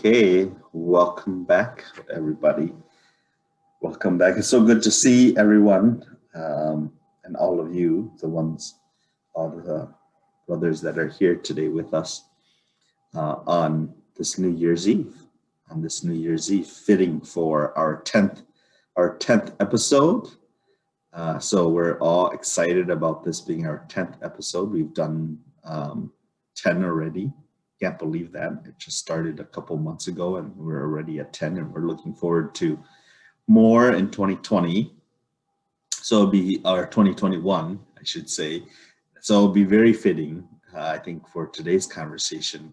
Okay, welcome back, everybody. Welcome back. It's so good to see everyone and all of you, all the brothers that are here today with us on this New Year's Eve. On this New Year's Eve, fitting for our tenth episode. So we're all excited about this being our 10th episode. We've done 10 already. Can't believe that. It just started a couple months ago and we're already at 10 and we're looking forward to more in 2020. So it'll be our 2021, I should say. So it'll be very fitting, I think, for today's conversation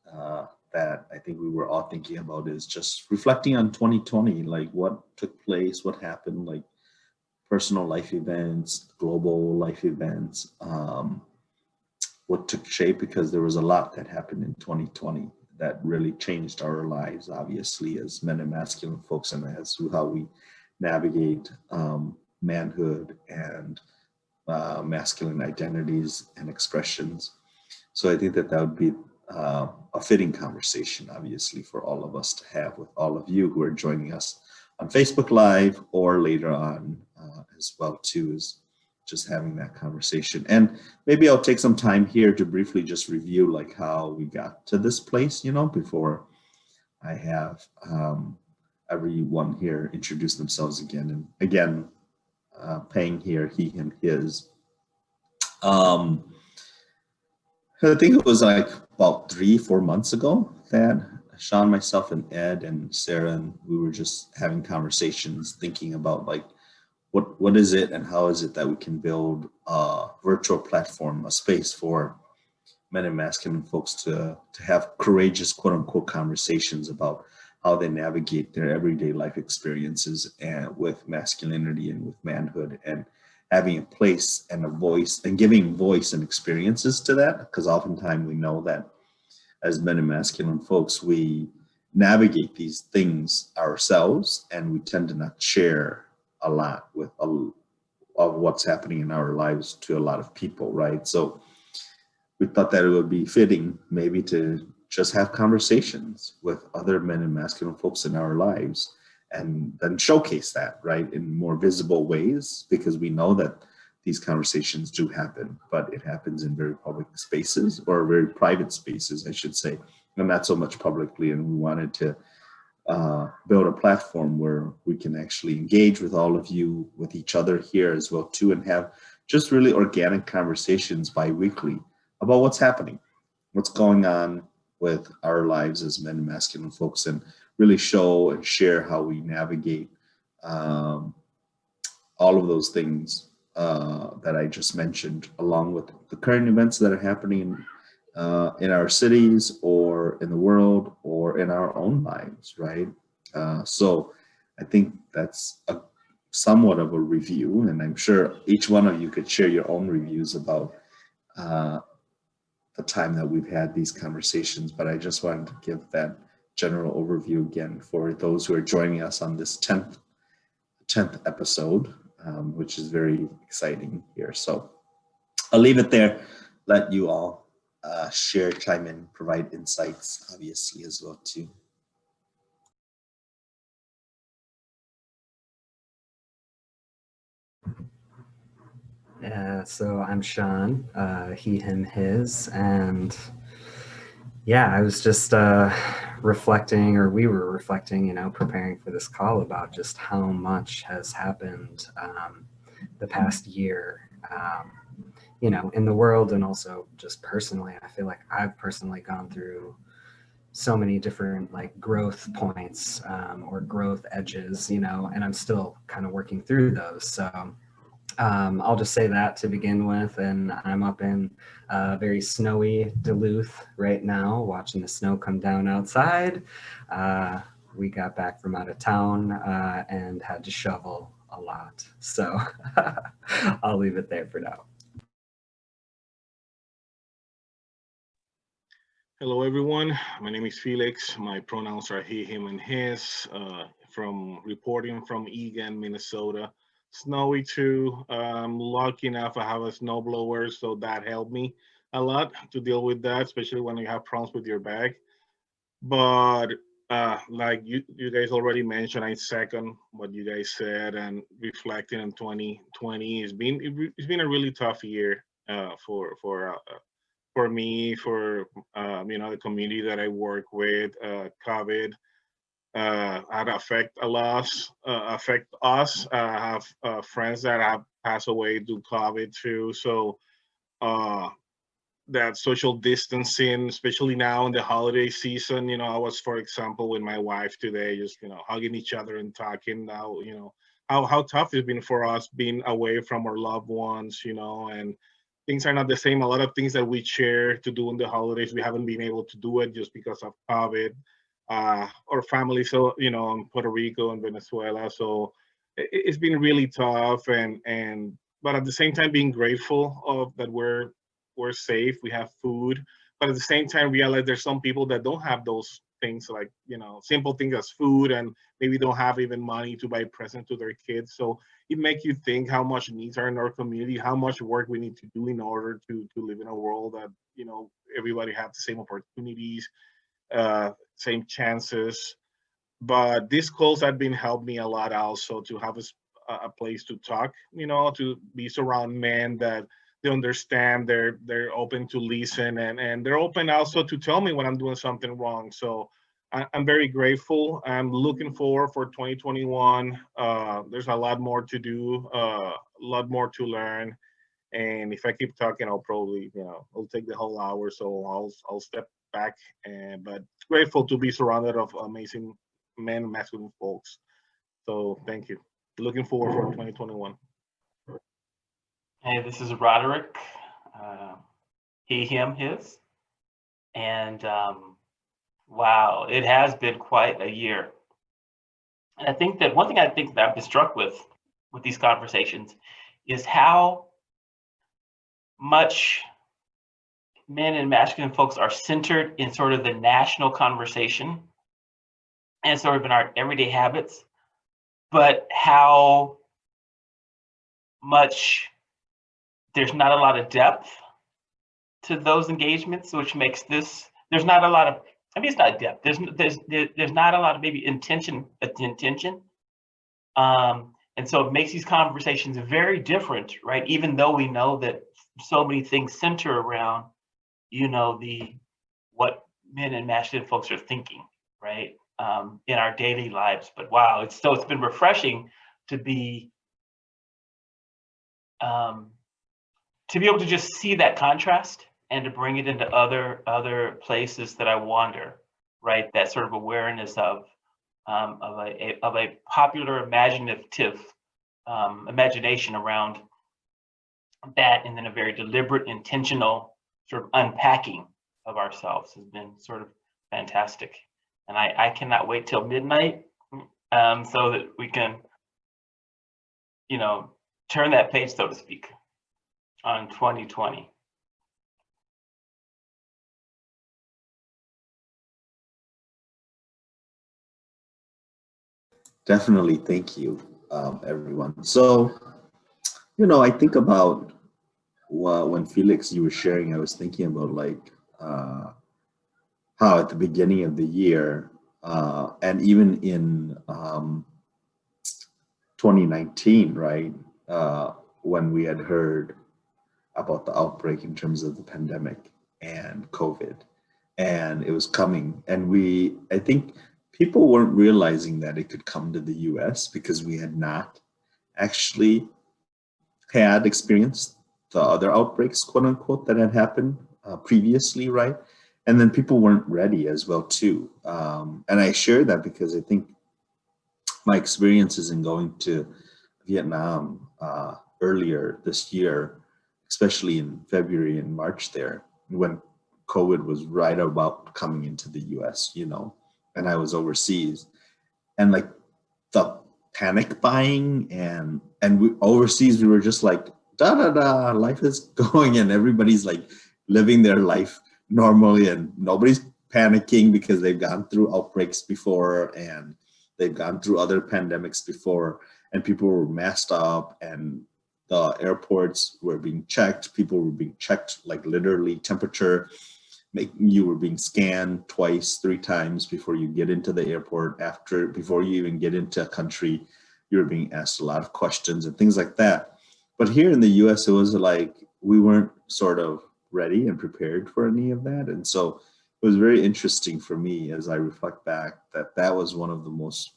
that I think we were all thinking about is just reflecting on 2020, like what took place, what happened, like personal life events, global life events, what took shape, because there was a lot that happened in 2020 that really changed our lives, obviously, as men and masculine folks, and as to how we navigate manhood and masculine identities and expressions. So I think that would be a fitting conversation, obviously, for all of us to have with all of you who are joining us on Facebook Live or later on as well too, is just having that conversation. And maybe I'll take some time here to briefly just review like how we got to this place, before I have everyone here introduce themselves again. And again, Pheng here, he, him, his. I think it was like about 3-4 months ago that Sean, myself, and Ed and Sarah, and we were just having conversations, thinking about like what is it and how is it that we can build a virtual platform, a space for men and masculine folks to have courageous, quote unquote, conversations about how they navigate their everyday life experiences and with masculinity and with manhood, and having a place and a voice and giving voice and experiences to that. Because oftentimes we know that as men and masculine folks, we navigate these things ourselves and we tend to not share a lot of what's happening in our lives to a lot of people, right? So we thought that it would be fitting maybe to just have conversations with other men and masculine folks in our lives and then showcase that, right, in more visible ways, because we know that these conversations do happen, but it happens in very public spaces, or very private spaces, I should say, and not so much publicly. And we wanted to build a platform where we can actually engage with all of you, with each other here as well too, and have just really organic conversations bi-weekly about what's happening, what's going on with our lives as men and masculine folks, and really show and share how we navigate all of those things that I just mentioned, along with the current events that are happening in our cities or in the world or in our own lives, right? So I think that's somewhat of a review, and I'm sure each one of you could share your own reviews about the time that we've had these conversations, but I just wanted to give that general overview again for those who are joining us on this 10th episode, which is very exciting here. So I'll leave it there, let you all share, chime in, provide insights, obviously, as well too. So I'm Sean, he, him, his, and yeah, I was just reflecting, or we were reflecting, preparing for this call about just how much has happened the past year, in the world, and also just personally. I feel like I've personally gone through so many different like growth points or growth edges, and I'm still kind of working through those. So I'll just say that to begin with, and I'm up in very snowy Duluth right now, watching the snow come down outside. We got back from out of town and had to shovel a lot. So I'll leave it there for now. Hello, everyone. My name is Felix. My pronouns are he, him, and his. Reporting from Egan, Minnesota. Snowy too. I'm lucky enough I have a snowblower, so that helped me a lot to deal with that, especially when you have problems with your bag. But like you guys already mentioned, I second what you guys said, and reflecting on 2020, it's been a really tough year for me, for the community that I work with. COVID had affect us. I have friends that have passed away due to COVID too. So uh, that social distancing, especially now in the holiday season. I was, for example, with my wife today, just hugging each other and talking. Now, how tough it's been for us being away from our loved ones. And things are not the same. A lot of things that we share to do in the holidays, we haven't been able to do it just because of COVID. Our family, so in Puerto Rico and Venezuela, so it's been really tough, and but at the same time being grateful of that we're safe, we have food, but at the same time realize there's some people that don't have those things, like simple things as food, and maybe don't have even money to buy presents to their kids. So it makes you think how much needs are in our community, how much work we need to do in order to live in a world that everybody have the same opportunities, same chances. But these calls have been helped me a lot also to have a place to talk, to be surround men that they understand, they're open to listen, and they're open also to tell me when I'm doing something wrong. So I'm very grateful. I'm looking forward for 2021. There's a lot more to do, a lot more to learn. And if I keep talking, I'll probably, it'll take the whole hour. So I'll step back. But grateful to be surrounded of amazing men, masculine folks. So thank you. Looking forward for 2021. Hey, this is Roderick. He, him, his. And wow, it has been quite a year. And I think that one thing that I've been struck with these conversations is how much men and masculine folks are centered in sort of the national conversation and sort of in our everyday habits, but how much there's not a lot of depth to those engagements, which makes this, there's not a lot of, I mean, it's not depth. There's not a lot of maybe intention. And so it makes these conversations very different, right? Even though we know that so many things center around, what men and masculine folks are thinking, right? In our daily lives. But wow, it's been refreshing to be able to just see that contrast and to bring it into other places that I wander, right? That sort of awareness of a popular imagination around that, and then a very deliberate, intentional sort of unpacking of ourselves has been sort of fantastic. And I cannot wait till midnight so that we can, turn that page, so to speak, on 2020. Definitely, thank you, everyone. So, I think about when Felix, you were sharing, I was thinking about like how at the beginning of the year, and even in 2019, right, when we had heard about the outbreak in terms of the pandemic and COVID, and it was coming, and I think people weren't realizing that it could come to the US because we had not actually had experienced the other outbreaks, quote unquote, that had happened previously, right? And then people weren't ready as well too. And I share that because I think my experiences in going to Vietnam earlier this year, especially in February and March there, when COVID was right about coming into the US, and I was overseas, and like the panic buying and we overseas, we were just like, da da da, life is going, and everybody's like living their life normally, and nobody's panicking because they've gone through outbreaks before and they've gone through other pandemics before, and people were masked up, and the airports were being checked. People were being checked, like literally temperature. you were being scanned twice, 3 times before you get into the airport. Before you even get into a country, you were being asked a lot of questions and things like that. But here in the US, it was like we weren't sort of ready and prepared for any of that. And so it was very interesting for me as I reflect back that that was one of the most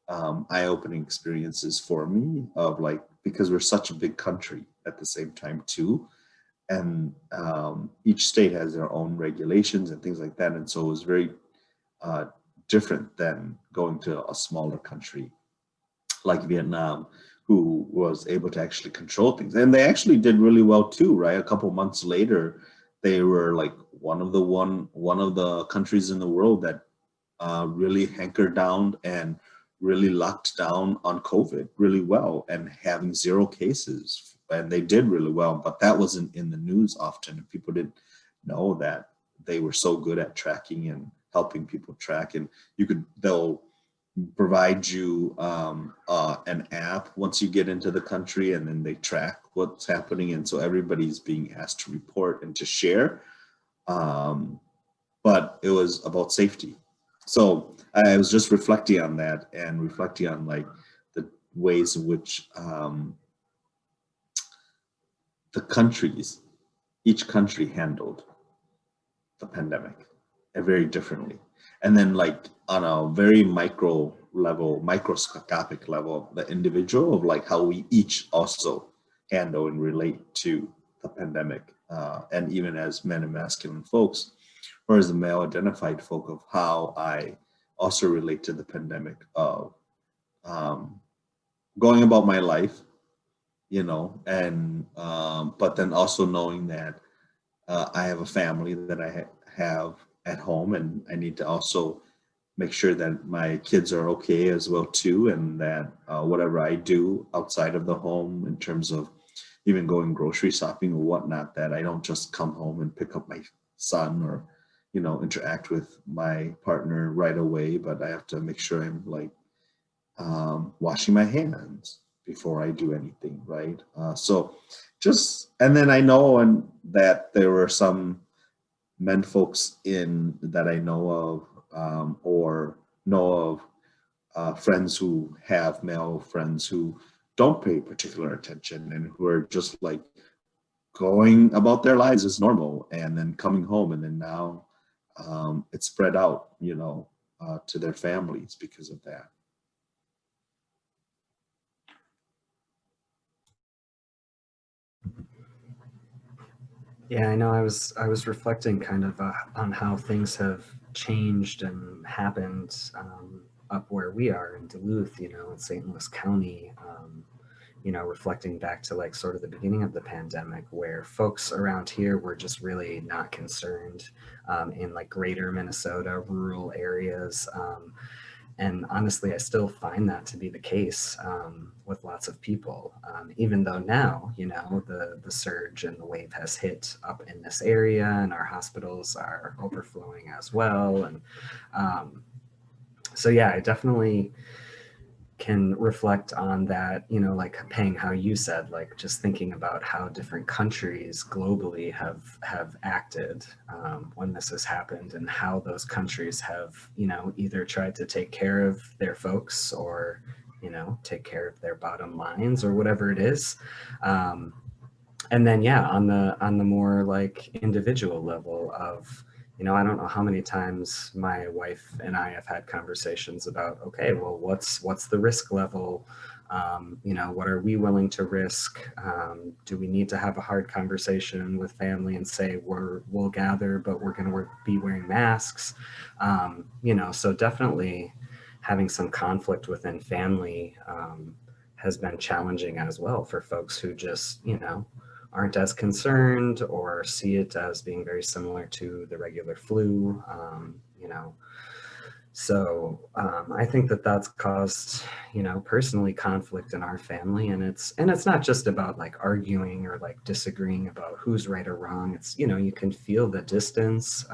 eye-opening experiences for me, of like, because we're such a big country at the same time too, and each state has their own regulations and things like that, and so it was very different than going to a smaller country like Vietnam, who was able to actually control things, and they actually did really well too, right? A couple months later, they were like one of the countries in the world that really hankered down and really locked down on COVID really well, and having 0 cases. And they did really well, but that wasn't in the news often. And people didn't know that they were so good at tracking and helping people track. And they'll provide you an app once you get into the country, and then they track what's happening. And so everybody's being asked to report and to share. But it was about safety. So I was just reflecting on that, and reflecting on like the ways in which each country handled the pandemic very differently. And then like on a very micro level, microscopic level, the individual, of like how we each also handle and relate to the pandemic. And even as men and masculine folks, or as a male identified folk, of how I also relate to the pandemic, of going about my life, and but then also knowing that I have a family that I have at home, and I need to also make sure that my kids are okay as well too, and that whatever I do outside of the home, in terms of even going grocery shopping or whatnot, that I don't just come home and pick up my son, or interact with my partner right away, but I have to make sure I'm like washing my hands before I do anything, right? And then I know that there were some men folks that I know of, or know of friends who have male friends who don't pay particular attention, and who are just like going about their lives as normal, and then coming home, and then now it's spread out, to their families because of that. Yeah, I know. I was reflecting kind of on how things have changed and happened up where we are in Duluth, in St. Louis County. Reflecting back to like sort of the beginning of the pandemic, where folks around here were just really not concerned in like greater Minnesota, rural areas. And honestly, I still find that to be the case with lots of people, even though now, the surge and the wave has hit up in this area, and our hospitals are overflowing as well. And so, yeah, I definitely can reflect on that, like Pheng, how you said, like just thinking about how different countries globally have acted when this has happened, and how those countries have, either tried to take care of their folks, or, take care of their bottom lines, or whatever it is. And then, yeah, on the more like individual level of, I don't know how many times my wife and I have had conversations about, okay, well, what's the risk level? What are we willing to risk? Do we need to have a hard conversation with family and say we'll gather, but we're going to be wearing masks? So definitely having some conflict within family has been challenging as well, for folks who just, aren't as concerned, or see it as being very similar to the regular flu, So I think that that's caused, personally, conflict in our family, and it's not just about like arguing or like disagreeing about who's right or wrong. It's, you can feel the distance,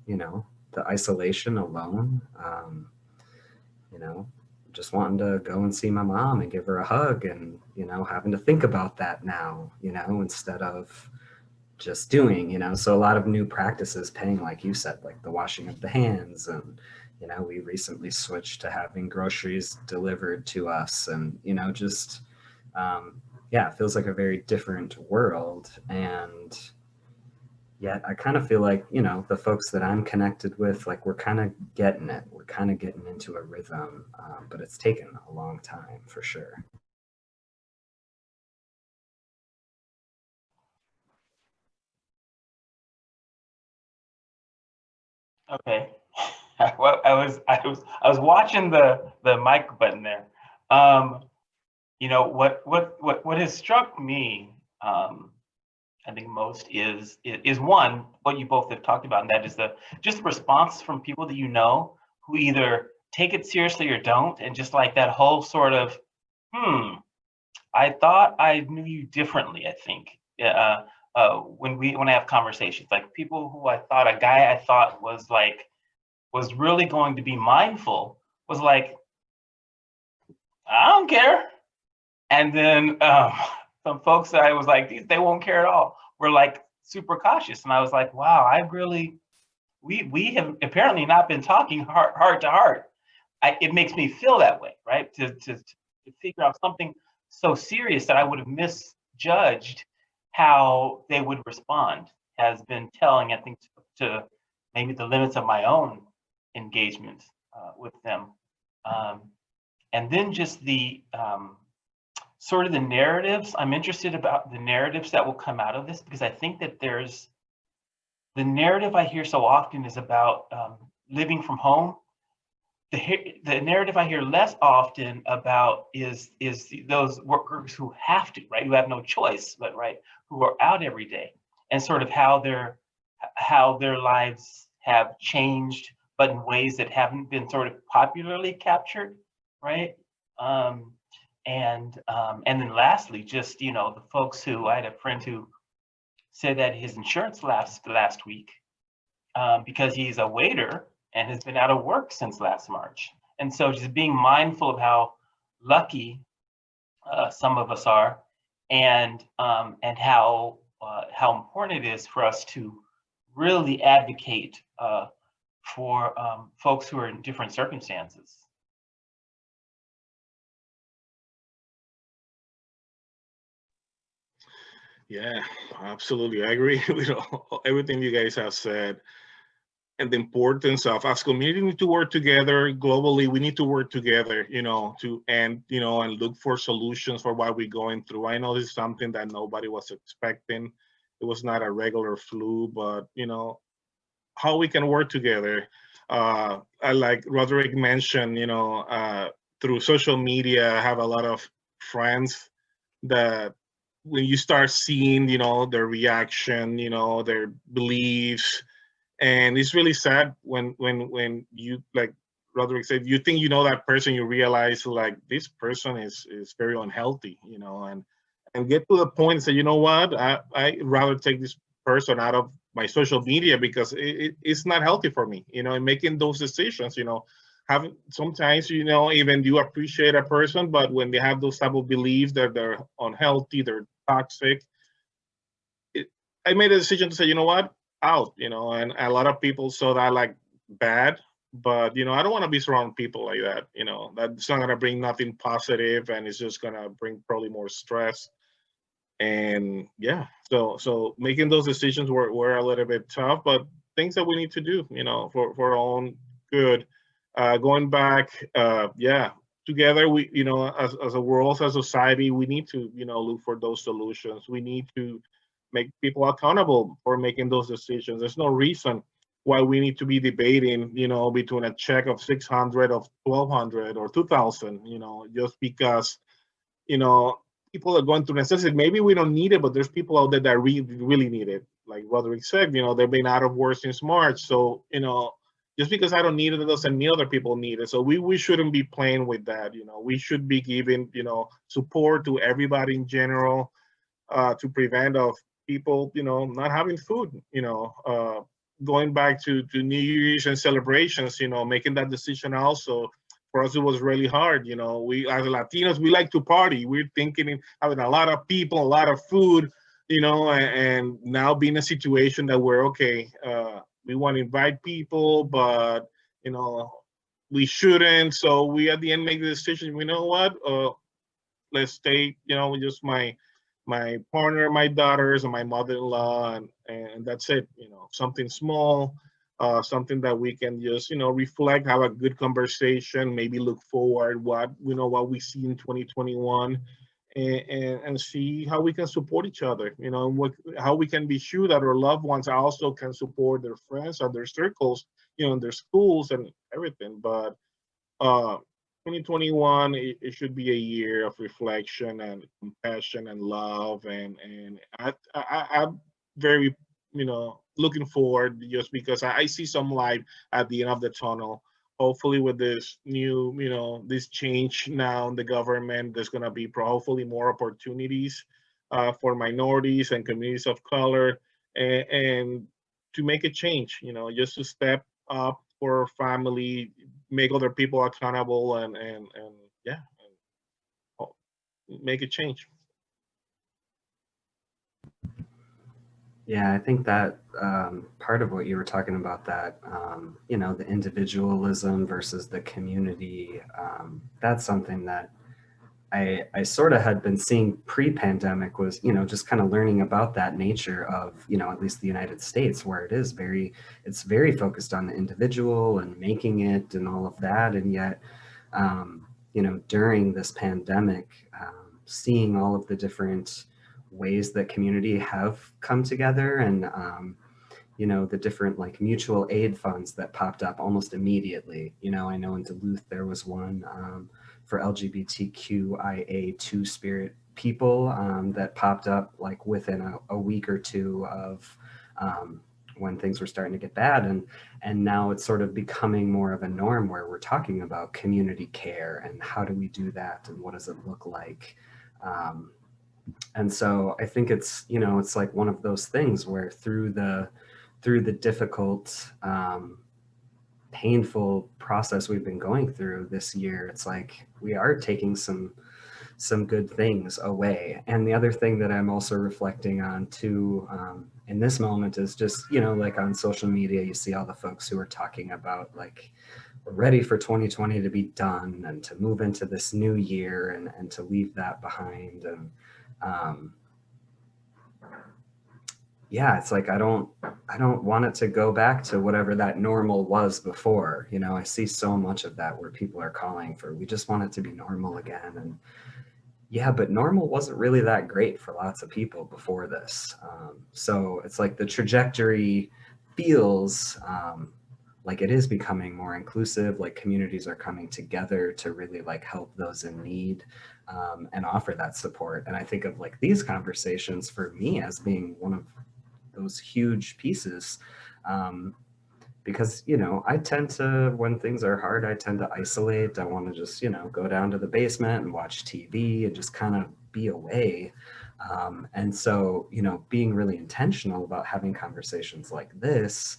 the isolation alone, just wanting to go and see my mom and give her a hug, and, having to think about that now, instead of just doing, you know. So a lot of new practices, Pheng, like you said, like the washing of the hands, and you know, we recently switched to having groceries delivered to us, and you know, just yeah, it feels like a very different world. And yet I kind of feel like, you know, the folks that I'm connected with, like we're kind of getting it. We're kind of getting into a rhythm, but it's taken a long time for sure. Okay. Well, I was watching the mic button there. You know what has struck me, I think most is one what you both have talked about, and that is the just response from people that you know who either take it seriously or don't, and just like that whole sort of, I thought I knew you differently. I think when I have conversations, like people who I thought a guy I thought was really going to be mindful was like, I don't care. And then some folks that I was like, they won't care at all, were like super cautious. And I was like, wow, we have apparently not been talking heart to heart. It makes me feel that way, right? To figure out something so serious that I would have misjudged how they would respond has been telling, I think, to maybe the limits of my own engagement with them. And then just the sort of the narratives. I'm interested about the narratives that will come out of this, because I think that there's the narrative I hear so often is about living from home. The narrative I hear less often about is those workers who have to, right, who have no choice, but right, who are out every day, and sort of how their lives have changed, but in ways that haven't been sort of popularly captured, right? And then lastly, just, you know, the folks who, I had a friend who said that his insurance lapsed last week because he's a waiter and has been out of work since last March. And so just being mindful of how lucky some of us are, and how important it is for us to really advocate for folks who are in different circumstances. Yeah, absolutely. I agree with everything you guys have said, and the importance of, as community, we need to work together globally. We need to work together, you know, and look for solutions for what we're going through. I know this is something that nobody was expecting. It was not a regular flu, but you know, how we can work together. I, like Roderick mentioned, through social media, I have a lot of friends that when you start seeing, their reaction, their beliefs, and it's really sad when you, like Roderick said, you think you know that person, you realize like this person is very unhealthy, and get to the point and say, you know what, I rather take this person out of my social media because it's not healthy for me, and making those decisions, having sometimes, even you appreciate a person, but when they have those type of beliefs that they're unhealthy, they're toxic, I made a decision to say, you know what, out, and a lot of people saw that like bad, but I don't want to be surrounded people like that, that's not going to bring nothing positive, and it's just going to bring probably more stress. And yeah, so making those decisions were a little bit tough, but things that we need to do, for our own good. Going back, yeah, together, we, as a world, as a society, we need to, look for those solutions. We need to make people accountable for making those decisions. There's no reason why we need to be debating, between a check of 600, of 1,200, or 2,000, just because, people are going through necessity. Maybe we don't need it, but there's people out there that really need it. Like Roderick said, they've been out of work since March. So, just because I don't need it doesn't mean other people need it. So we shouldn't be playing with that. We should be giving, support to everybody in general, to prevent of people, not having food, going back to New Year's and celebrations, making that decision also. For us, it was really hard. We, as Latinos, we like to party. We're thinking in having a lot of people, a lot of food, and now being a situation that we're okay, we want to invite people, but we shouldn't. So we at the end make the decision. You know what? Let's stay. Just my partner, my daughters, and my mother-in-law, and that's it. Something small, something that we can just reflect, have a good conversation, maybe look forward what we see in 2021, and see how we can support each other. How we can be sure that our loved ones also can support their friends and their circles, in their schools and everything. But 2021, it should be a year of reflection and compassion and love, and I'm very looking forward, just because I see some light at the end of the tunnel. Hopefully with this new this change now in the government, there's going to be hopefully more opportunities for minorities and communities of color, and to make a change, just to step up for family, make other people accountable, and yeah, make a change. Yeah, I think that part of what you were talking about, that the individualism versus the community, that's something that I sort of had been seeing pre-pandemic, was just kind of learning about that nature of at least the United States, where it's very focused on the individual and making it and all of that, and yet during this pandemic, seeing all of the different ways that community have come together, and the different like mutual aid funds that popped up almost immediately. I know in Duluth there was one for LGBTQIA two-spirit people that popped up like within a week or two of when things were starting to get bad, and now it's sort of becoming more of a norm where we're talking about community care and how do we do that and what does it look like. And so I think it's it's like one of those things where through the difficult, painful process we've been going through this year, it's like we are taking some good things away. And the other thing that I'm also reflecting on too in this moment is just, like on social media, you see all the folks who are talking about like, we're ready for 2020 to be done and to move into this new year and to leave that behind. And yeah, it's like I don't want it to go back to whatever that normal was before. I see so much of that where people are calling for, we just want it to be normal again. And yeah, but normal wasn't really that great for lots of people before this. So it's like the trajectory feels like it is becoming more inclusive, like communities are coming together to really like help those in need and offer that support. And I think of like these conversations for me as being one of those huge pieces, because I tend to, when things are hard, I tend to isolate. I want to just go down to the basement and watch TV and just kind of be away. And so being really intentional about having conversations like this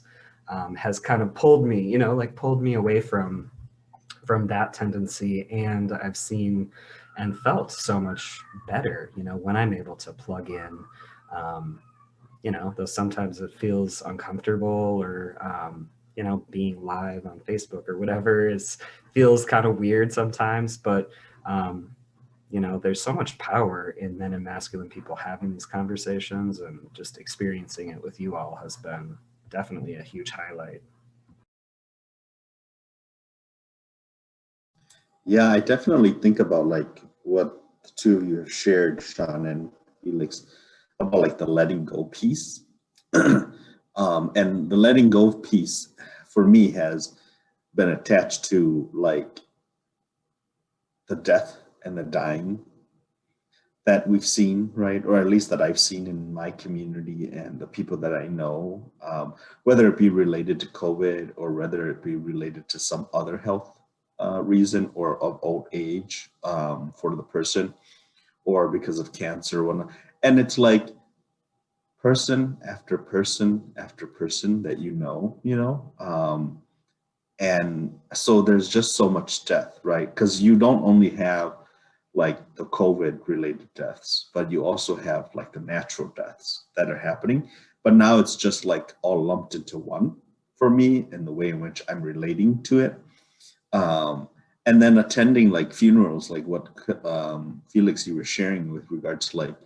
has kind of pulled me away from that tendency. And I've seen and felt so much better when I'm able to plug in. Though sometimes it feels uncomfortable, or being live on Facebook or whatever feels kind of weird sometimes, but there's so much power in men and masculine people having these conversations, and just experiencing it with you all has been definitely a huge highlight. Yeah, I definitely think about like what the two of you have shared, Sean and Felix, about like the letting go piece. And the letting go piece for me has been attached to like the death and the dying that we've seen, right? Or at least that I've seen in my community and the people that I know, whether it be related to COVID or whether it be related to some other health reason or of old age for the person, or because of cancer or whatnot. And it's like person after person after person that and so there's just so much death, right? Because you don't only have like the COVID related deaths, but you also have like the natural deaths that are happening. But now it's just like all lumped into one for me in the way in which I'm relating to it. And then attending like funerals, like what Felix, you were sharing with regards to like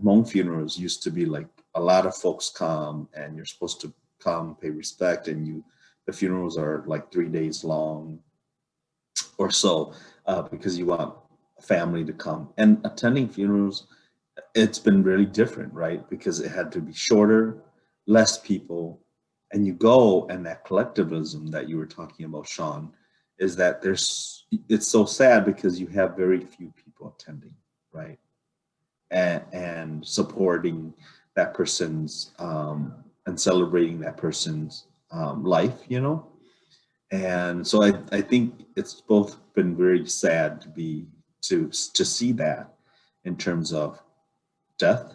Hmong funerals used to be like a lot of folks come and you're supposed to come pay respect, and the funerals are like 3 days long or so, because you want a family to come. And attending funerals, it's been really different, right? Because it had to be shorter, less people, and you go, and that collectivism that you were talking about, Sean, is that it's so sad because you have very few people attending, right? And supporting that person's and celebrating that person's life, you know? And so I think it's both been very sad to see that in terms of death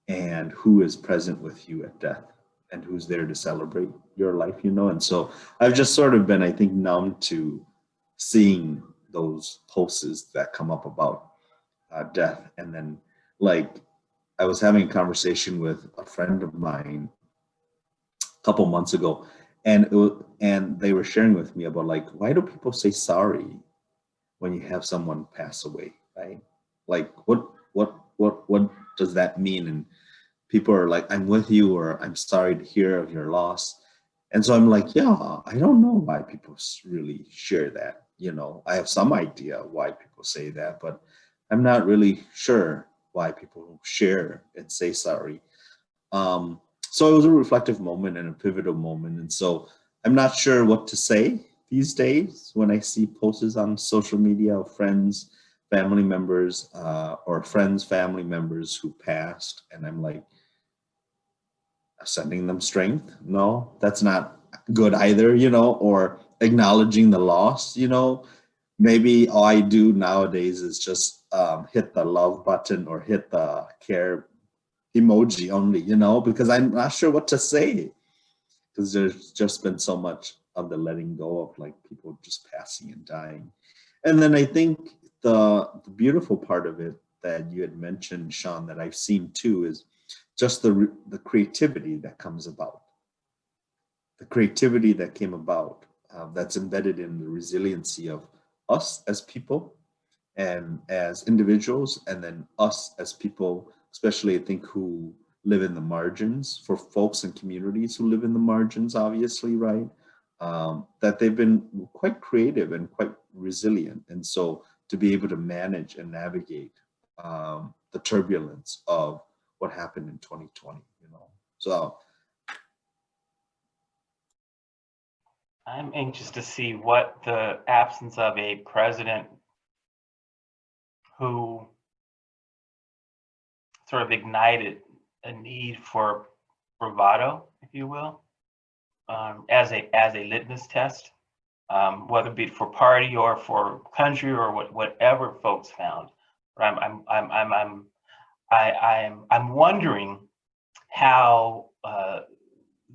and who is present with you at death and who's there to celebrate your life, you know? And so I've just sort of been, I think, numb to seeing those posts that come up about death. And then like I was having a conversation with a friend of mine a couple months ago, and and they were sharing with me about like, why do people say sorry when you have someone pass away, right? Like what does that mean? And people are like, I'm with you, or I'm sorry to hear of your loss. And so I'm like, yeah, I don't know why people really share that. You know, I have some idea why people say that, but I'm not really sure why people share and say sorry. So it was a reflective moment and a pivotal moment. And so I'm not sure what to say these days when I see posts on social media of friends, family members, or friends, family members who passed. And I'm like, sending them strength. No, that's not good either, you know, or acknowledging the loss, you know. Maybe all I do nowadays is just hit the love button or hit the care emoji only, you know, because I'm not sure what to say, because there's just been so much of the letting go of like people just passing and dying. And then I think the beautiful part of it that you had mentioned, Sean, that I've seen too, is just the creativity that comes about, the creativity that came about, that's embedded in the resiliency of us as people and as individuals, and then us as people, especially I think who live in the margins, for folks and communities who live in the margins, obviously, right? That they've been quite creative and quite resilient. And so to be able to manage and navigate the turbulence of what happened in 2020, you know. So I'm anxious to see what the absence of a president who sort of ignited a need for bravado, if you will, as a litmus test, whether it be for party or for country or whatever folks found. But I'm wondering how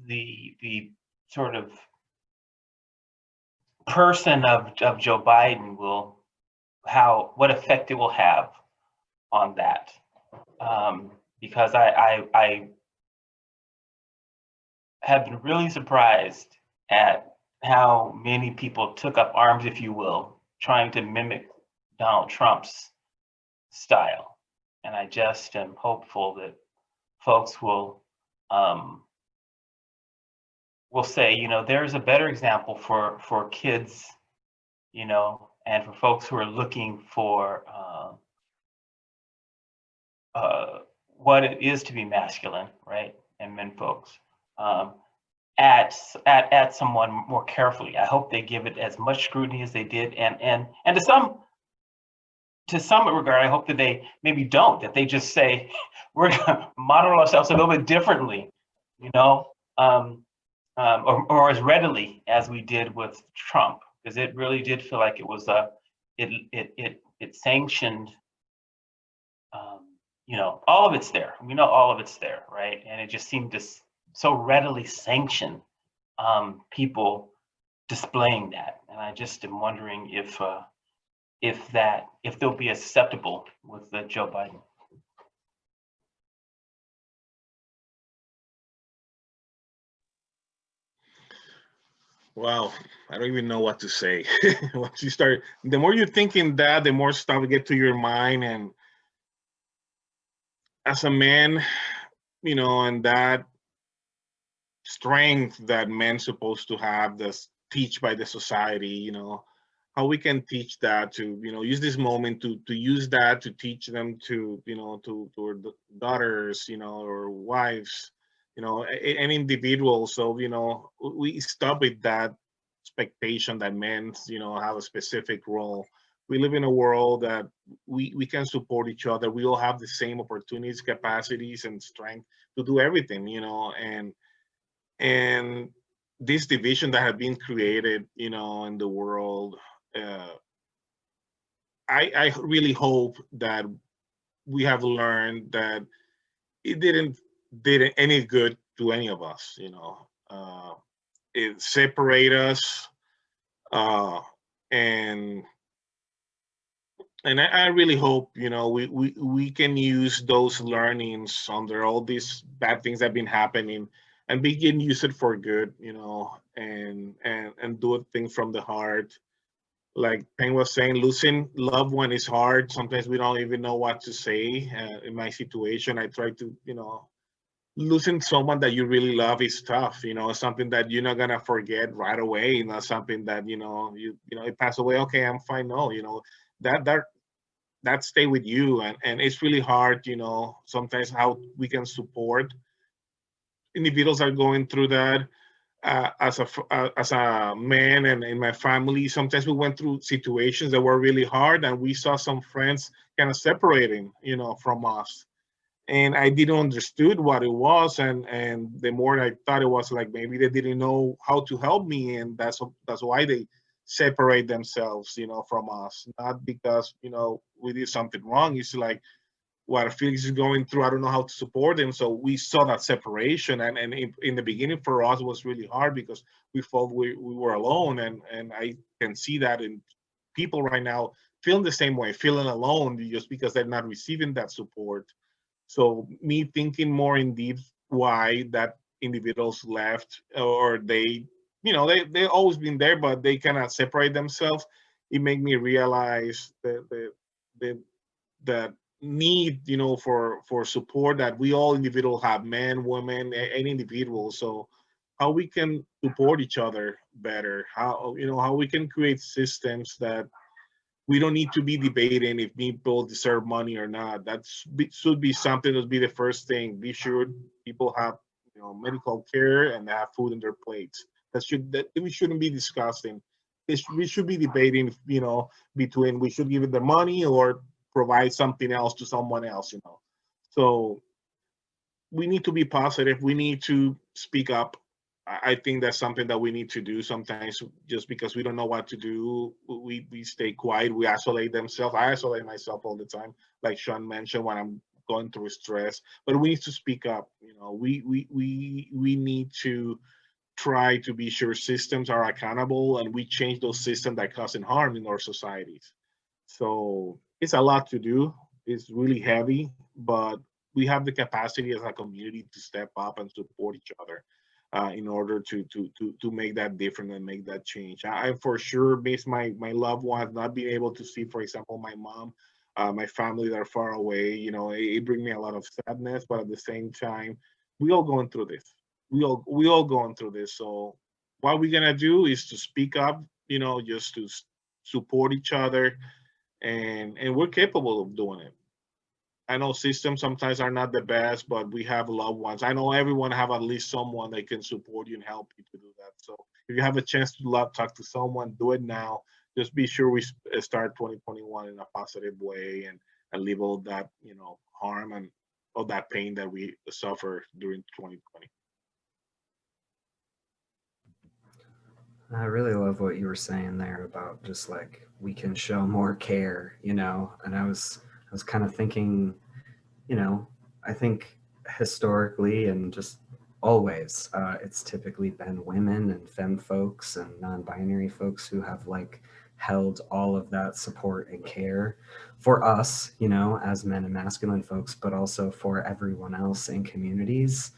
the sort of person of Joe Biden what effect it will have on that, because I have been really surprised at how many people took up arms, if you will, trying to mimic Donald Trump's style. And I just am hopeful that folks will say, you know, there's a better example for kids, you know, and for folks who are looking for what it is to be masculine, right, and men folks, at someone more carefully. I hope they give it as much scrutiny as they did, and to some regard, I hope that they maybe don't, that they just say we're gonna model ourselves a little bit differently, you know, or as readily as we did with Trump, because it really did feel like it was it sanctioned. You know, all of it's there. We know all of it's there, right? And it just seemed to so readily sanction people displaying that. And I just am wondering if if they'll be acceptable with Joe Biden. Wow, I don't even know what to say. Once you start, the more you're thinking that, the more stuff get to your mind. And as a man, and that strength that men's supposed to have, that's teach by the society, how we can teach that to, use this moment to use that to teach them to, to our daughters, or wives, an individual. So, we stop with that expectation that men, have a specific role. We live in a world that we can support each other. We all have the same opportunities, capacities, and strength to do everything, and this division that had been created, in the world, uh, I really hope that we have learned that it did any good to any of us. It separate us, uh, and I really hope, we can use those learnings under all these bad things that have been happening, and begin use it for good, and do a thing from the heart. Like Pheng was saying, losing loved one is hard. Sometimes we don't even know what to say. In my situation, I try to, losing someone that you really love is tough. Something that you're not gonna forget right away. Not something that it passed away. Okay, I'm fine. No, that that that stay with you, and it's really hard. Sometimes how we can support individuals are going through that. As a man and in my family, sometimes we went through situations that were really hard, and we saw some friends kind of separating, from us. And I didn't understood what it was, and the more I thought, it was like maybe they didn't know how to help me, and that's why they separate themselves, from us. Not because we did something wrong. It's like what Felix is going through. I don't know how to support him. So we saw that separation, and in the beginning for us it was really hard because we felt we were alone, and I can see that in people right now feeling the same way, feeling alone just because they're not receiving that support. So me thinking more in deep why that individuals left, or they always been there, but they cannot separate themselves. It made me realize the that need, for support that we all individual have, men, women, any individual. So how we can support each other better, how we can create systems that we don't need to be debating if people deserve money or not. Should be something that would be the first thing. Be sure people have, medical care and they have food in their plates. That we shouldn't be discussing. We should be debating, between we should give it the money or provide something else to someone else. So we need to be positive. We need to speak up. I think that's something that we need to do sometimes. Just because we don't know what to do, we stay quiet. We isolate themselves. I isolate myself all the time, like Sean mentioned, when I'm going through stress. But we need to speak up. We need to try to be sure systems are accountable, and we change those systems that causing harm in our societies. So it's a lot to do. It's really heavy, but we have the capacity as a community to step up and support each other, in order to make that different and make that change. I for sure miss my loved ones, not being able to see, for example, my mom, my family that are far away. It brings me a lot of sadness, but at the same time, we all going through this. We all going through this. So what we're gonna do is to speak up, just to support each other, and we're capable of doing it. I know systems sometimes are not the best, but we have loved ones. I know everyone have at least someone that can support you and help you to do that. So if you have a chance to talk to someone, do it now. Just be sure we start 2021 in a positive way, and leave all that, harm and all that pain that we suffer during 2020. I really love what you were saying there about just like we can show more care, and I was kind of thinking, you know, I think historically and just always, it's typically been women and femme folks and non-binary folks who have like held all of that support and care for us, you know, as men and masculine folks, but also for everyone else in communities.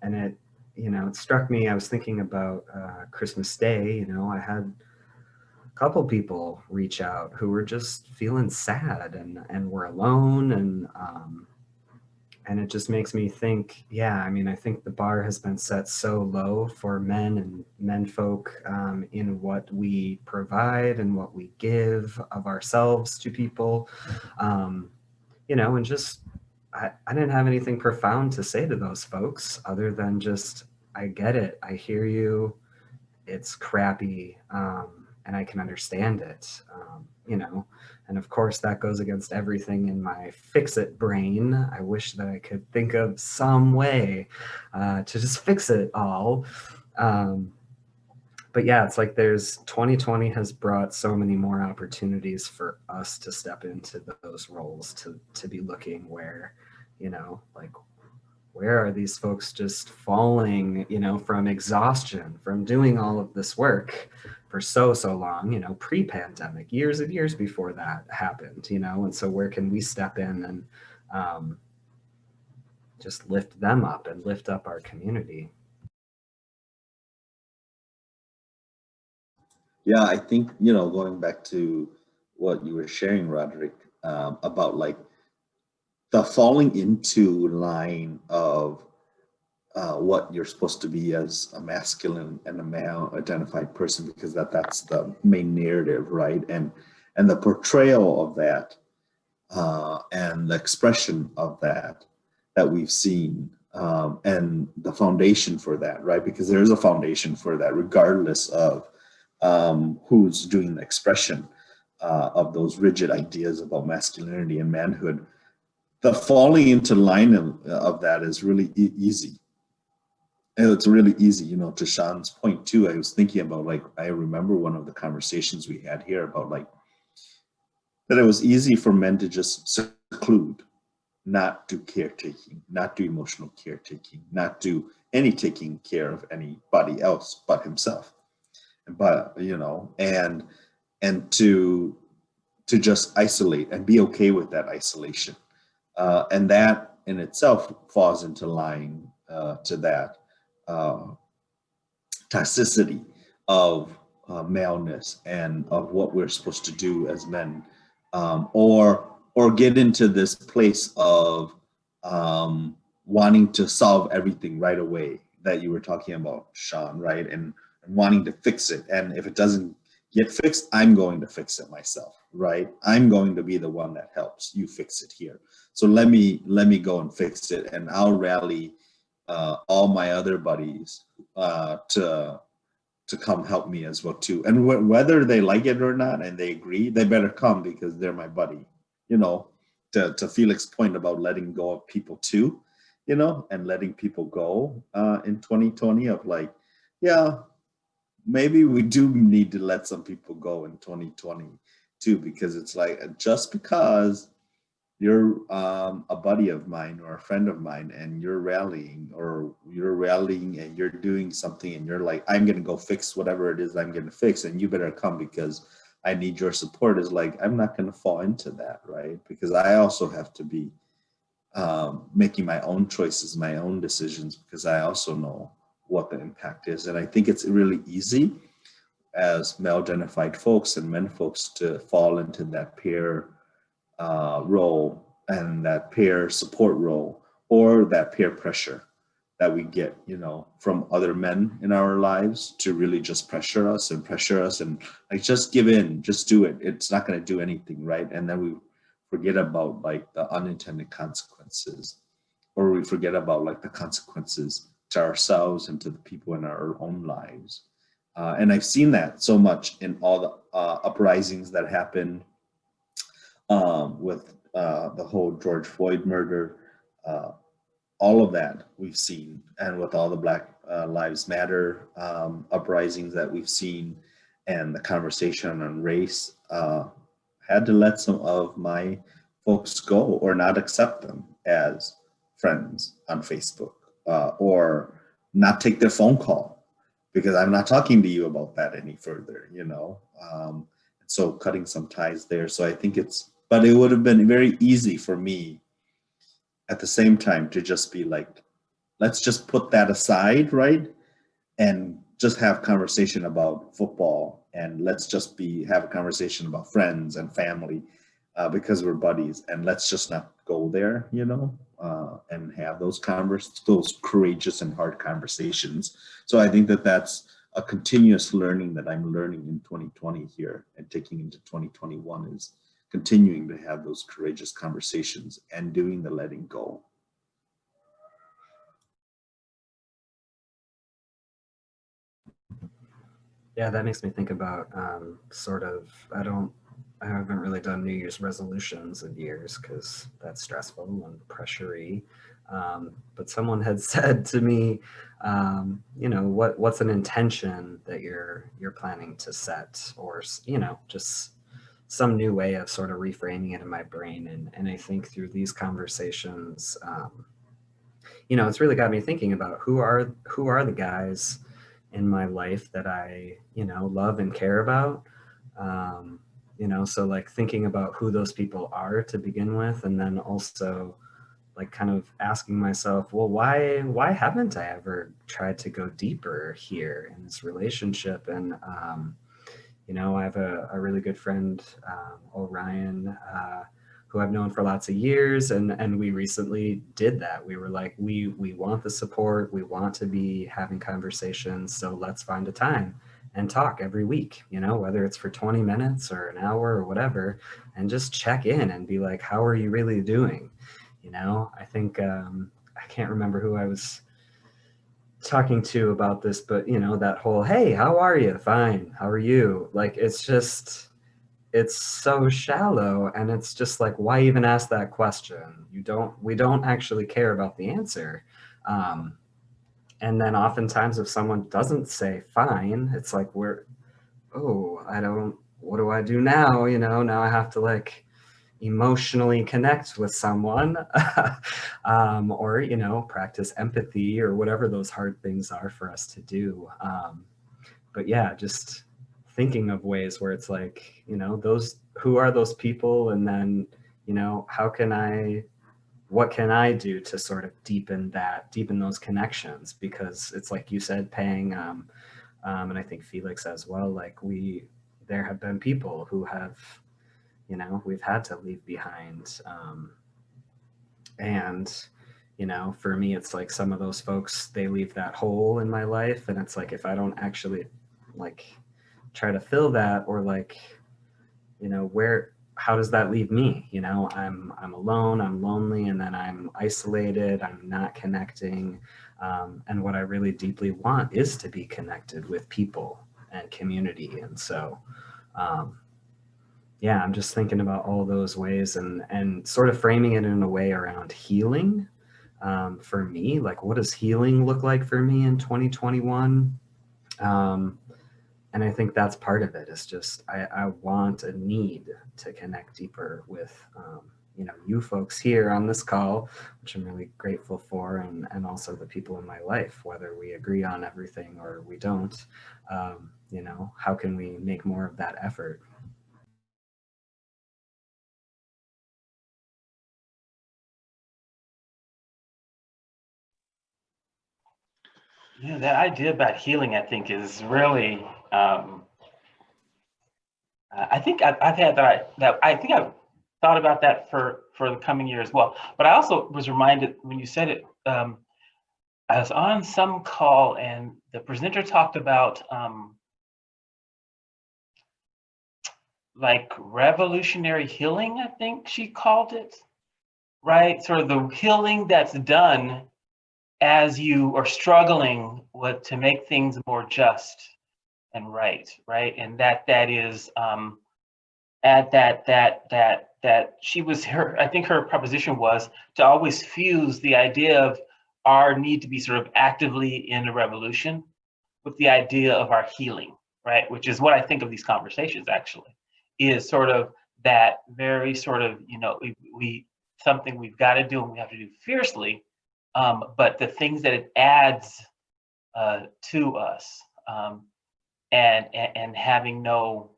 And it, you know, it struck me, I was thinking about Christmas Day, you know, I had a couple people reach out who were just feeling sad and were alone, and it just makes me think, yeah, I mean, I think the bar has been set so low for men and menfolk in what we provide and what we give of ourselves to people, you know, and just, I didn't have anything profound to say to those folks other than just, I get it, I hear you, it's crappy, and I can understand it, you know. And of course, that goes against everything in my fix-it brain. I wish that I could think of some way to just fix it all. But yeah, it's like there's 2020 has brought so many more opportunities for us to step into those roles, to be looking where, you know, like, where are these folks just falling, you know, from exhaustion, from doing all of this work for so long, you know, pre-pandemic, years and years before that happened, you know. And so where can we step in and just lift them up and lift up our community? Yeah, I think, you know, going back to what you were sharing, Roderick, about like the falling into line of what you're supposed to be as a masculine and a male identified person, because that's the main narrative, right? And the portrayal of that and the expression of that we've seen, and the foundation for that, right? Because there is a foundation for that, regardless of who's doing the expression of those rigid ideas about masculinity and manhood. The falling into line of that is really easy. And it's really easy, you know, to Sean's point too. I was thinking about, like, I remember one of the conversations we had here about, like, that it was easy for men to just seclude, not do caretaking, not do emotional caretaking, not do any taking care of anybody else but himself. But, you know, and to just isolate and be okay with that isolation. And that in itself falls into line to that toxicity of maleness and of what we're supposed to do as men, or get into this place of wanting to solve everything right away that you were talking about, Sean, right? And wanting to fix it. And if it doesn't get fixed, I'm going to fix it myself, right? I'm going to be the one that helps you fix it here. So let me go and fix it, and I'll rally all my other buddies to come help me as well too. And whether they like it or not, and they agree, they better come, because they're my buddy. You know, to Felix's point about letting go of people too, you know, and letting people go in 2020, of like, yeah, maybe we do need to let some people go in 2020 too, because it's like, just because you're a buddy of mine or a friend of mine, and you're rallying and you're doing something, and you're like, I'm going to go fix whatever it is I'm going to fix, and you better come because I need your support, is like, I'm not going to fall into that, right? Because I also have to be making my own choices, my own decisions, because I also know what the impact is. And I think it's really easy as male identified folks and men folks to fall into that peer role, and that peer support role, or that peer pressure that we get, you know, from other men in our lives, to really just pressure us and like, just give in, just do it. It's not going to do anything, right? And then we forget about, like, the unintended consequences, or we forget about, like, the consequences to ourselves and to the people in our own lives. And I've seen that so much in all the uprisings that happened with the whole George Floyd murder, all of that we've seen, and with all the Black Lives Matter uprisings that we've seen, and the conversation on race, had to let some of my folks go, or not accept them as friends on Facebook, or not take their phone call, because I'm not talking to you about that any further, so cutting some ties there. So I think but it would have been very easy for me at the same time to just be like, let's just put that aside, right? And just have conversation about football, and let's just have a conversation about friends and family, because we're buddies, and let's just not go there, and have those courageous and hard conversations. So I think that's a continuous learning that I'm learning in 2020 here and taking into 2021, is continuing to have those courageous conversations and doing the letting go. Yeah, that makes me think about I haven't really done New Year's resolutions in years because that's stressful and pressury. But someone had said to me, what's an intention that you're planning to set, or just some new way of sort of reframing it in my brain. And I think through these conversations, it's really got me thinking about who are the guys in my life that I, love and care about. So like thinking about who those people are to begin with, and then also like kind of asking myself, well, why haven't I ever tried to go deeper here in this relationship? And I have a really good friend, Orion, who I've known for lots of years, and we recently did that. We were like, we want the support, we want to be having conversations, so let's find a time and talk every week, whether it's for 20 minutes or an hour or whatever, and just check in and be like, how are you really doing? I think I can't remember who I was talking to about this, but that whole, hey, how are you? Fine. How are you? Like, it's so shallow, and it's just like, why even we don't actually care about the answer. And then oftentimes if someone doesn't say fine, it's like, what do I do now? Now I have to like emotionally connect with someone, or practice empathy or whatever those hard things are for us to do. But yeah, just thinking of ways where it's like, who are those people, and then what can I do to sort of deepen those connections? Because it's like you said, Pheng, and I think Felix as well, like there have been people who have we've had to leave behind. And, for me, it's like some of those folks, they leave that hole in my life. And it's like, if I don't actually like try to fill that, or like, how does that leave me? I'm alone, I'm lonely, and then I'm isolated, I'm not connecting. And what I really deeply want is to be connected with people and community. And so, yeah, I'm just thinking about all those ways, and sort of framing it in a way around healing. For me, like, what does healing look like for me in 2021? And I think that's part of it. Is just I want a need to connect deeper with you folks here on this call, which I'm really grateful for, and also the people in my life, whether we agree on everything or we don't. How can we make more of that effort? Yeah, that idea about healing, I think, is really. I think I've had that. I think I've thought about that for the coming year as well. But I also was reminded when you said it. I was on some call, and the presenter talked about like revolutionary healing. I think she called it, right? Sort of the healing that's done as you are struggling to make things more just and right, and that is at that she was her. I think her proposition was to always fuse the idea of our need to be sort of actively in a revolution with the idea of our healing, right? Which is what I think of these conversations actually, is sort of that very sort of we something we've got to do and we have to do fiercely, but the things that it adds to us, and having no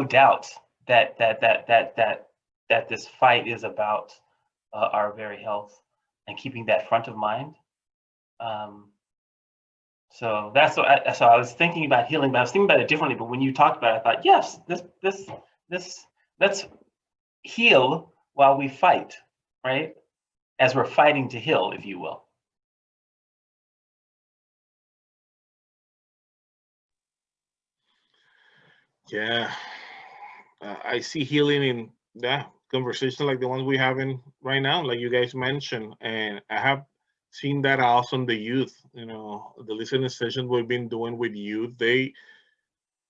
doubt that this fight is about our very health, and keeping that front of mind. So that's what so I was thinking about healing, but I was thinking about it differently. But when you talked about it, I thought, yes, let's heal while we fight, right? As we're fighting to heal, if you will. Yeah, I see healing in conversations like the ones we having right now, like you guys mentioned, and I have seen that also in the youth. You know, the listening session we've been doing with youth,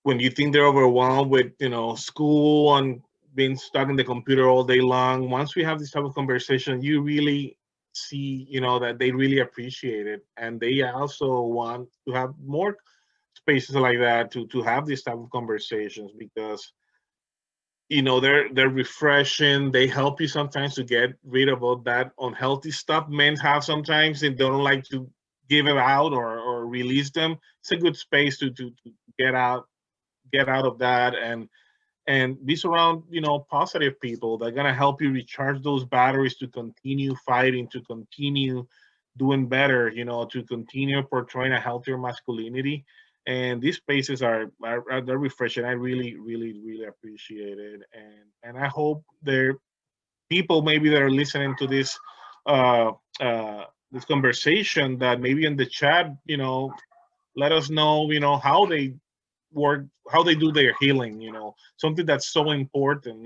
when you think they're overwhelmed with school and being stuck in the computer all day long, once we have this type of conversation, you really see that they really appreciate it, and they also want to have more spaces like that to have these type of conversations, because they're refreshing. They help you sometimes to get rid of all that unhealthy stuff men have sometimes, and they don't like to give it out or release them. It's a good space to get out of that, and be surround positive people that are going to help you recharge those batteries to continue fighting, to continue doing better, to continue portraying a healthier masculinity. And these spaces are they're refreshing. I really appreciate it, and I hope there people maybe that are listening to this uh this conversation, that maybe in the chat let us know how they work, how they do their healing, something that's so important,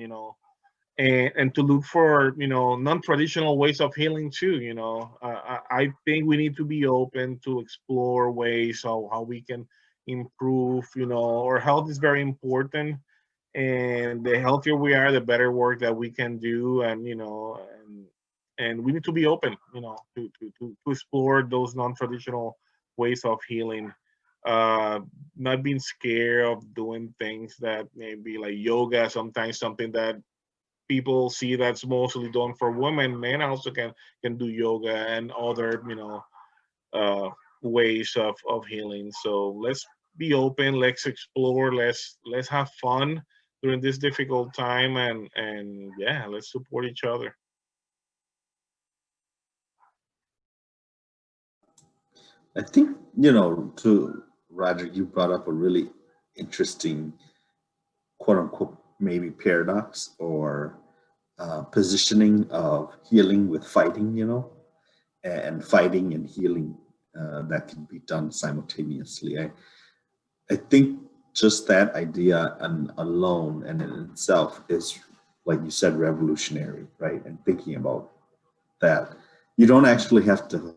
and to look for non-traditional ways of healing too. I think we need to be open to explore ways of how we can improve. Our health is very important, and the healthier we are, the better work that we can do, and we need to be open to explore those non-traditional ways of healing, not being scared of doing things that maybe like yoga, sometimes something that people see that's mostly done for women. Men also can do yoga and other ways of healing. So let's be open, let's explore, let's have fun during this difficult time, and yeah, let's support each other. I think, to Roger, you brought up a really interesting, quote unquote, maybe paradox or positioning of healing with fighting, and fighting and healing that can be done simultaneously. I think just that idea alone and in itself is, like you said, revolutionary, right? And thinking about that, you don't actually have to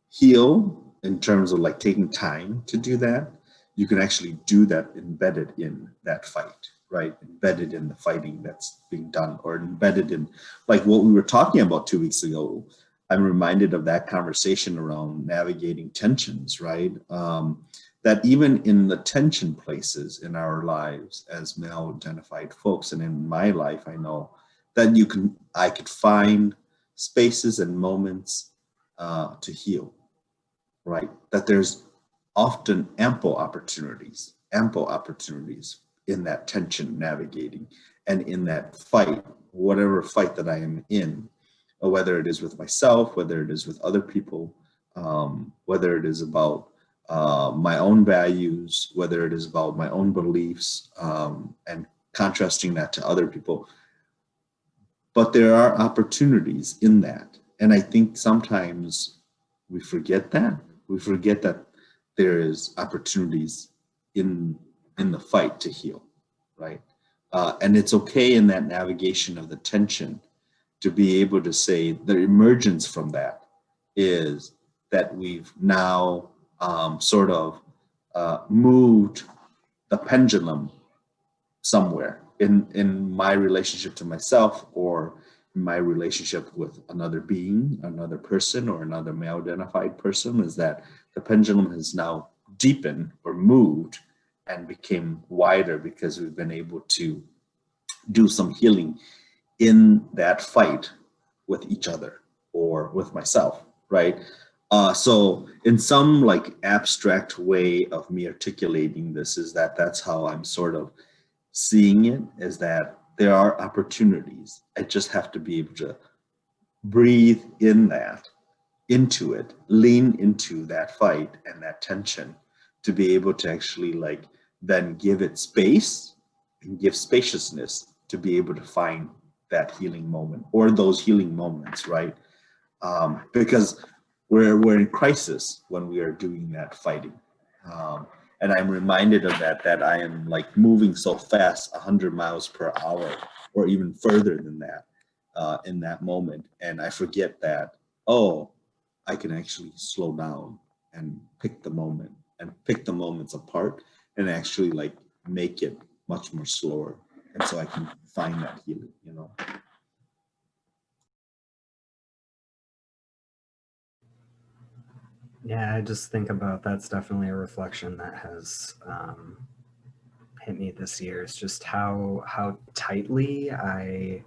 heal in terms of like taking time to do that. You can actually do that embedded in that fight, right? Embedded in the fighting that's being done, or embedded in like what we were talking about 2 weeks ago. I'm reminded of that conversation around navigating tensions, right? That even in the tension places in our lives as male identified folks, and in my life, I know that I could find spaces and moments to heal, right? That there's often ample opportunities in that tension navigating, and in that fight, whatever fight that I am in, or whether it is with myself, whether it is with other people, whether it is about my own values, whether it is about my own beliefs, and contrasting that to other people. But there are opportunities in that. And I think sometimes we forget that. We forget that there is opportunities in the fight to heal, right? And it's okay in that navigation of the tension to be able to say the emergence from that is that we've now sort of moved the pendulum somewhere in my relationship to myself, or my relationship with another being, another person, or another male identified person, is that the pendulum has now deepened or moved and became wider, because we've been able to do some healing in that fight with each other or with myself, right? So in some like abstract way of me articulating this is that that's how I'm sort of seeing it, is that there are opportunities. I just have to be able to breathe in that, into it, lean into that fight and that tension to be able to actually like then give it space and give spaciousness to be able to find that healing moment or those healing moments, right? Because we're in crisis when we are doing that fighting. Um, and I'm reminded of that I am like moving so fast, 100 miles per hour, or even further than that, in that moment. And I forget that, oh, I can actually slow down and pick the moment and pick the moments apart and actually like make it much more slower. And so I can find that healing, you know? Yeah, I just think about that's definitely a reflection that has hit me this year. Is just how tightly I,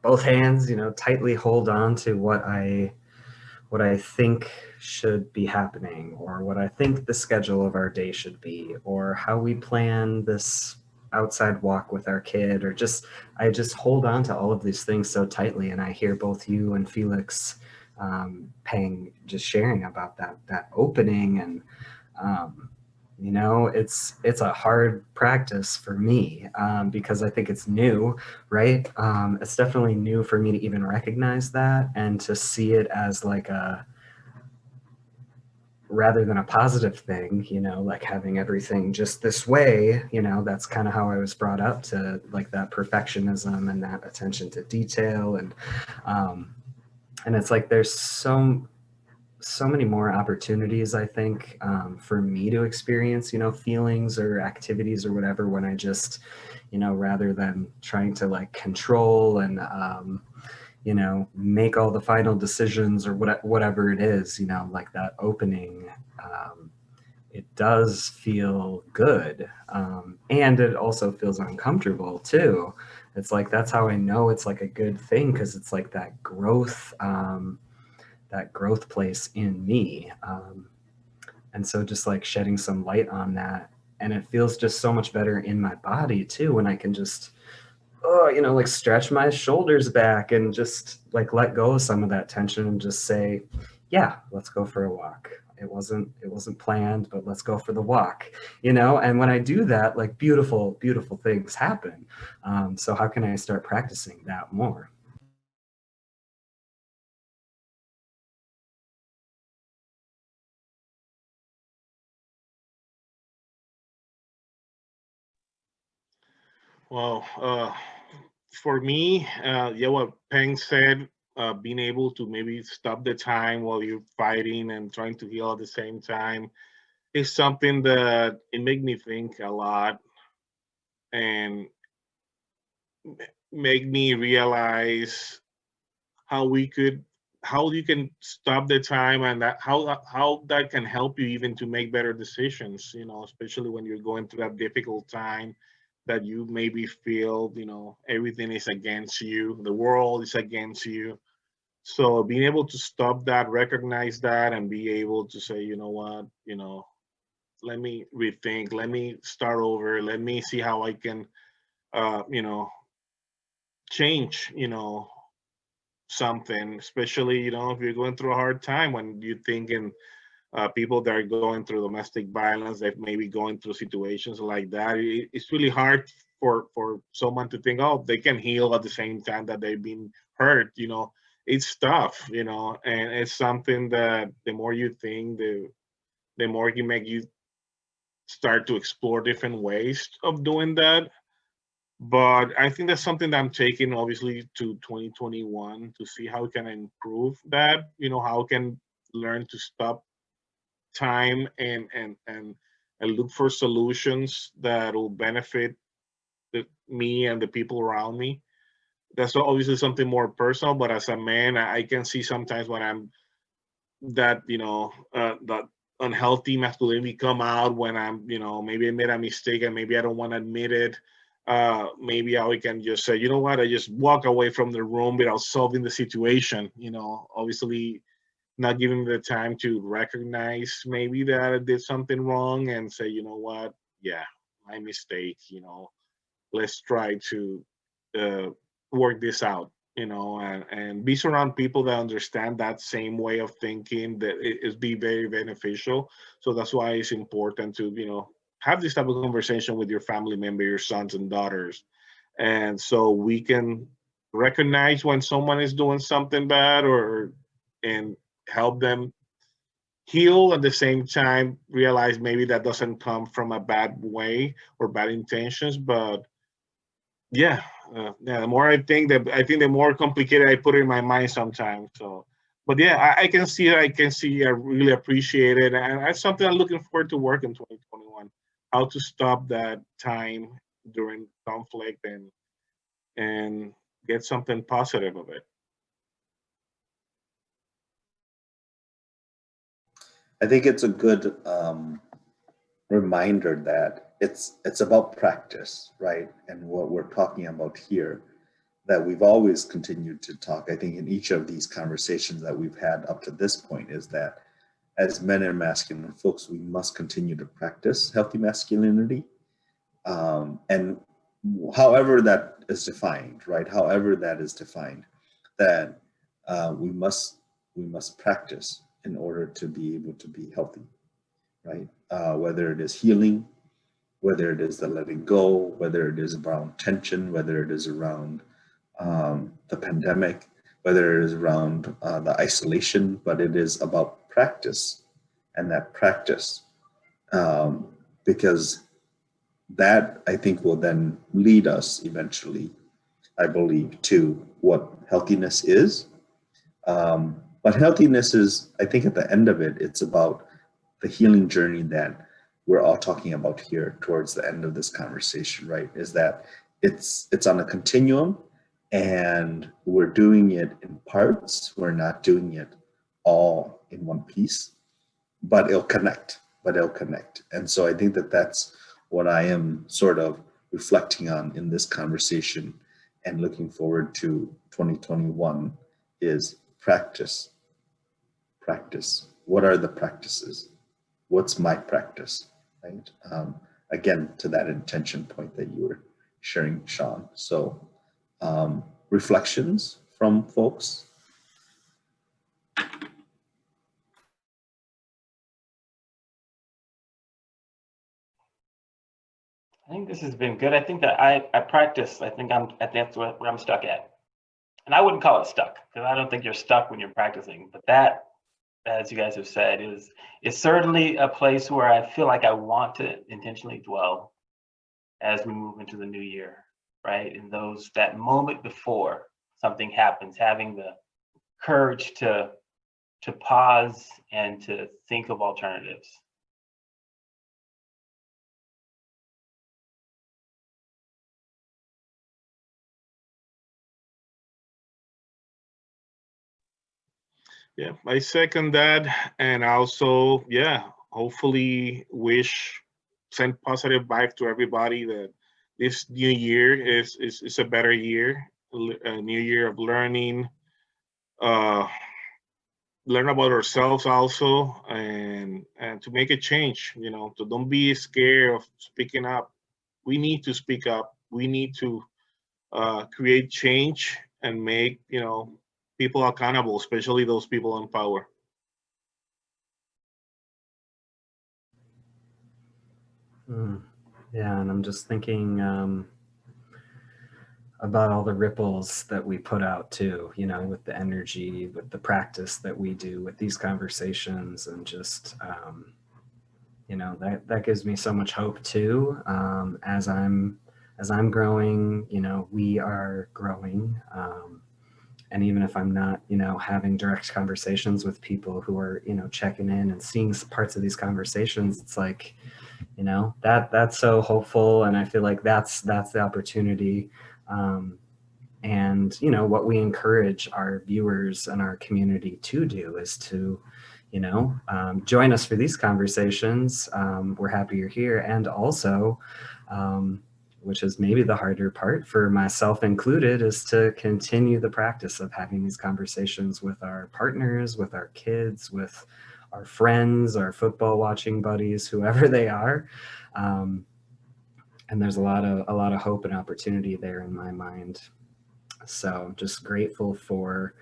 both hands, tightly hold on to what I think should be happening, or what I think the schedule of our day should be, or how we plan this outside walk with our kid, or just I just hold on to all of these things so tightly. And I hear both you and Felix, Pheng, just sharing about that opening, and um, it's a hard practice for me, because I think it's new, right? It's definitely new for me to even recognize that and to see it as like a rather than a positive thing, like having everything just this way. That's kind of how I was brought up, to like that perfectionism and that attention to detail, um, and it's like there's so many more opportunities, I think, for me to experience, feelings or activities or whatever, when I just, rather than trying to like control and, make all the final decisions or whatever it is, like that opening, it does feel good. And it also feels uncomfortable too. It's like, that's how I know it's like a good thing, because it's like that growth place in me. And so just like shedding some light on that. And it feels just so much better in my body too, when I can just, like stretch my shoulders back and just like let go of some of that tension and just say, yeah, let's go for a walk. It wasn't planned, but let's go for the walk, And when I do that, like beautiful things happen. So how can I start practicing that more? Well, for me, yeah, what Peng said, being able to maybe stop the time while you're fighting and trying to heal at the same time is something that it made me think a lot and make me realize how we could how you can stop the time, and that how that can help you even to make better decisions, especially when you're going through that difficult time that you maybe feel, everything is against you, the world is against you. So being able to stop that, recognize that, and be able to say, you know what, let me rethink, let me start over, let me see how I can uh you know change, something, especially, if you're going through a hard time, when you're thinking people that are going through domestic violence, that may be going through situations like that, it's really hard for someone to think, oh, they can heal at the same time that they've been hurt. It's tough, and it's something that the more you think, the more you make you start to explore different ways of doing that. But I think that's something that I'm taking obviously to 2021 to see how can I improve that, how can learn to stop time and look for solutions that will benefit me and the people around me. That's obviously something more personal, but as a man, I can see sometimes when I'm that unhealthy masculinity come out, when I'm, maybe I made a mistake and maybe I don't want to admit it. Maybe I can just say, you know what, I just walk away from the room without solving the situation. Obviously not giving me the time to recognize maybe that I did something wrong and say, you know what, yeah, my mistake, let's try to uh, work this out, and be surround people that understand that same way of thinking, that it is be very beneficial. So that's why it's important to, have this type of conversation with your family member, your sons and daughters, and so we can recognize when someone is doing something bad, or and help them heal, at the same time realize maybe that doesn't come from a bad way or bad intentions. But yeah, yeah, the more I think the more complicated I put it in my mind sometimes. So, but yeah, I can see it. I can see. I really appreciate it, and that's something I'm looking forward to work in 2021. How to stop that time during conflict, and get something positive of it. I think it's a good reminder that it's about practice, right? And what we're talking about here, that we've always continued to talk, I think, in each of these conversations that we've had up to this point, is that as men and masculine folks, we must continue to practice healthy masculinity. And however that is defined, right? However that is defined, that we must practice in order to be able to be healthy, right? Whether it is healing, whether it is the letting go, whether it is around tension, whether it is around the pandemic, whether it is around the isolation, but it is about practice, and that practice, because that, I think, will then lead us eventually, I believe, to what healthiness is. But healthiness is, I think, at the end of it, it's about the healing journey that we're all talking about here towards the end of this conversation, right? Is that it's on a continuum, and we're doing it in parts. We're not doing it all in one piece, but it'll connect. And so I think that that's what I am sort of reflecting on in this conversation, and looking forward to 2021 is practice. What are the practices? What's my practice, right? Again, to that intention point that you were sharing, Sean. So reflections from folks. I think this has been good. I think that I practice. I think that's where I'm stuck at. And I wouldn't call it stuck, because I don't think you're stuck when you're practicing. But that, as you guys have said, is certainly a place where I feel like I want to intentionally dwell as we move into the new year, right? In that moment before something happens, having the courage to pause and to think of alternatives. Yeah, I second that, and also, yeah, hopefully send positive vibes to everybody that this new year is a better year, a new year of learning, uh, learn about ourselves also, and to make a change. So don't be scared of speaking up. We need to speak up. We need to create change and make people accountable, especially those people in power. Yeah, and I'm just thinking about all the ripples that we put out too, with the energy, with the practice that we do with these conversations, and just, that gives me so much hope too. As I'm growing, we are growing. And even if I'm not, having direct conversations with people who are, checking in and seeing parts of these conversations, it's like, that's so hopeful. And I feel like that's the opportunity. And what we encourage our viewers and our community to do is to, join us for these conversations. We're happy you're here, and also which is maybe the harder part for myself included, is to continue the practice of having these conversations with our partners, with our kids, with our friends, our football watching buddies, whoever they are. And there's a lot of hope and opportunity there in my mind. So just grateful for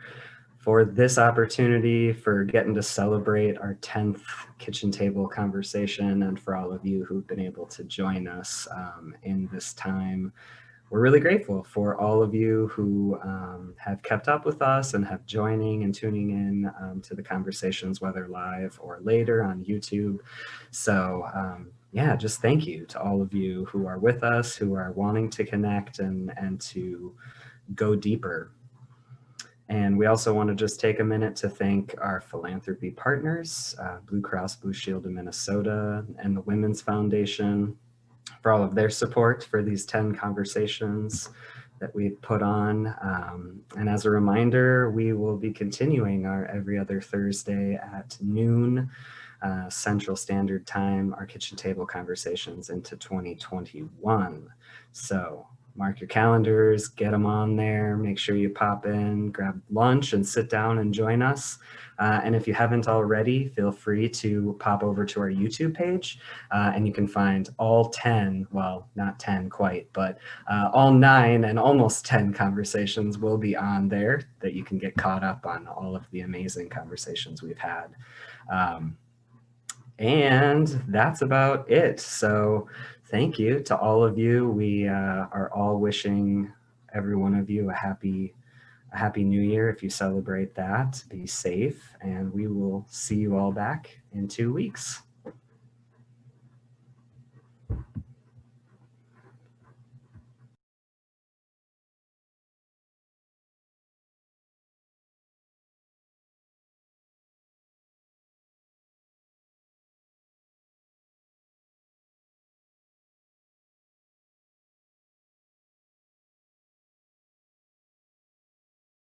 this opportunity, for getting to celebrate our 10th kitchen table conversation, and for all of you who've been able to join us in this time. We're really grateful for all of you who have kept up with us and have joining and tuning in to the conversations, whether live or later on YouTube. So yeah, just thank you to all of you who are with us, who are wanting to connect and to go deeper. And we also want to just take a minute to thank our philanthropy partners, Blue Cross Blue Shield of Minnesota and the Women's Foundation, for all of their support for these 10 conversations that we've put on. And as a reminder, we will be continuing our every other Thursday at noon Central Standard Time, our kitchen table conversations into 2021. So mark your calendars, get them on there, make sure you pop in, grab lunch and sit down and join us. And if you haven't already, feel free to pop over to our YouTube page and you can find all 10, well, not 10 quite, but all 9 and almost 10 conversations will be on there that you can get caught up on all of the amazing conversations we've had. And that's about it. So thank you to all of you. We are all wishing every one of you a happy new year if you celebrate that. Be safe, and we will see you all back in 2 weeks.